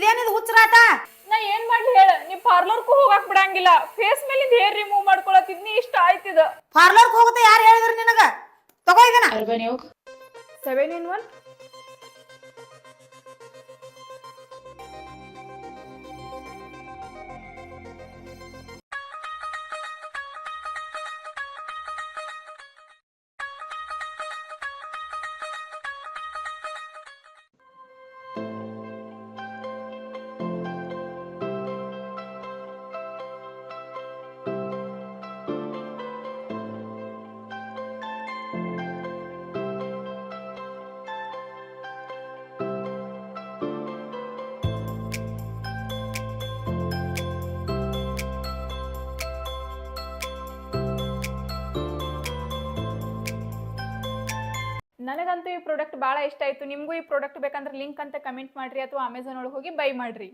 ಇದೇನಿದು ಹುಚ್ಚರಾಟ? ನಾ ಏನ್ ಮಾಡ್ಲಿ ಹೇಳ, ನೀ ಪಾರ್ಲರ್ಗೂ ಹೋಗಾಕ್ ಬಿಡಂಗಿಲ್ಲ. ಫೇಸ್ ಮೇಲಿಂದ ಹೇರ್ ರಿಮೂವ್ ಮಾಡ್ಕೊಳತಿದ್ನಿ, ಇಷ್ಟ ಆಯ್ತಿದ. ಪಾರ್ಲರ್ಗೆ ಹೋಗುತ್ತೆ ಯಾರು ಹೇಳಿದ್ರು ನಿನಗ? ತಗೋ ಇದನ್ನ. 7 in 1. ನನಗಂತೂ ಈ ಪ್ರಾಡಕ್ಟ್ ಭಾಳ ಇಷ್ಟ ಆಯ್ತು. ನಿಮಗೂ ಈ ಪ್ರಾಡಕ್ಟ್ ಬೇಕಂದ್ರೆ ಲಿಂಕ್ ಅಂತ ಕಮೆಂಟ್ ಮಾಡ್ರಿ ಅಥವಾ ಅಮೆಝಾನ್ ಒಳಗೆ ಹೋಗಿ ಬೈ ಮಾಡ್ರಿ.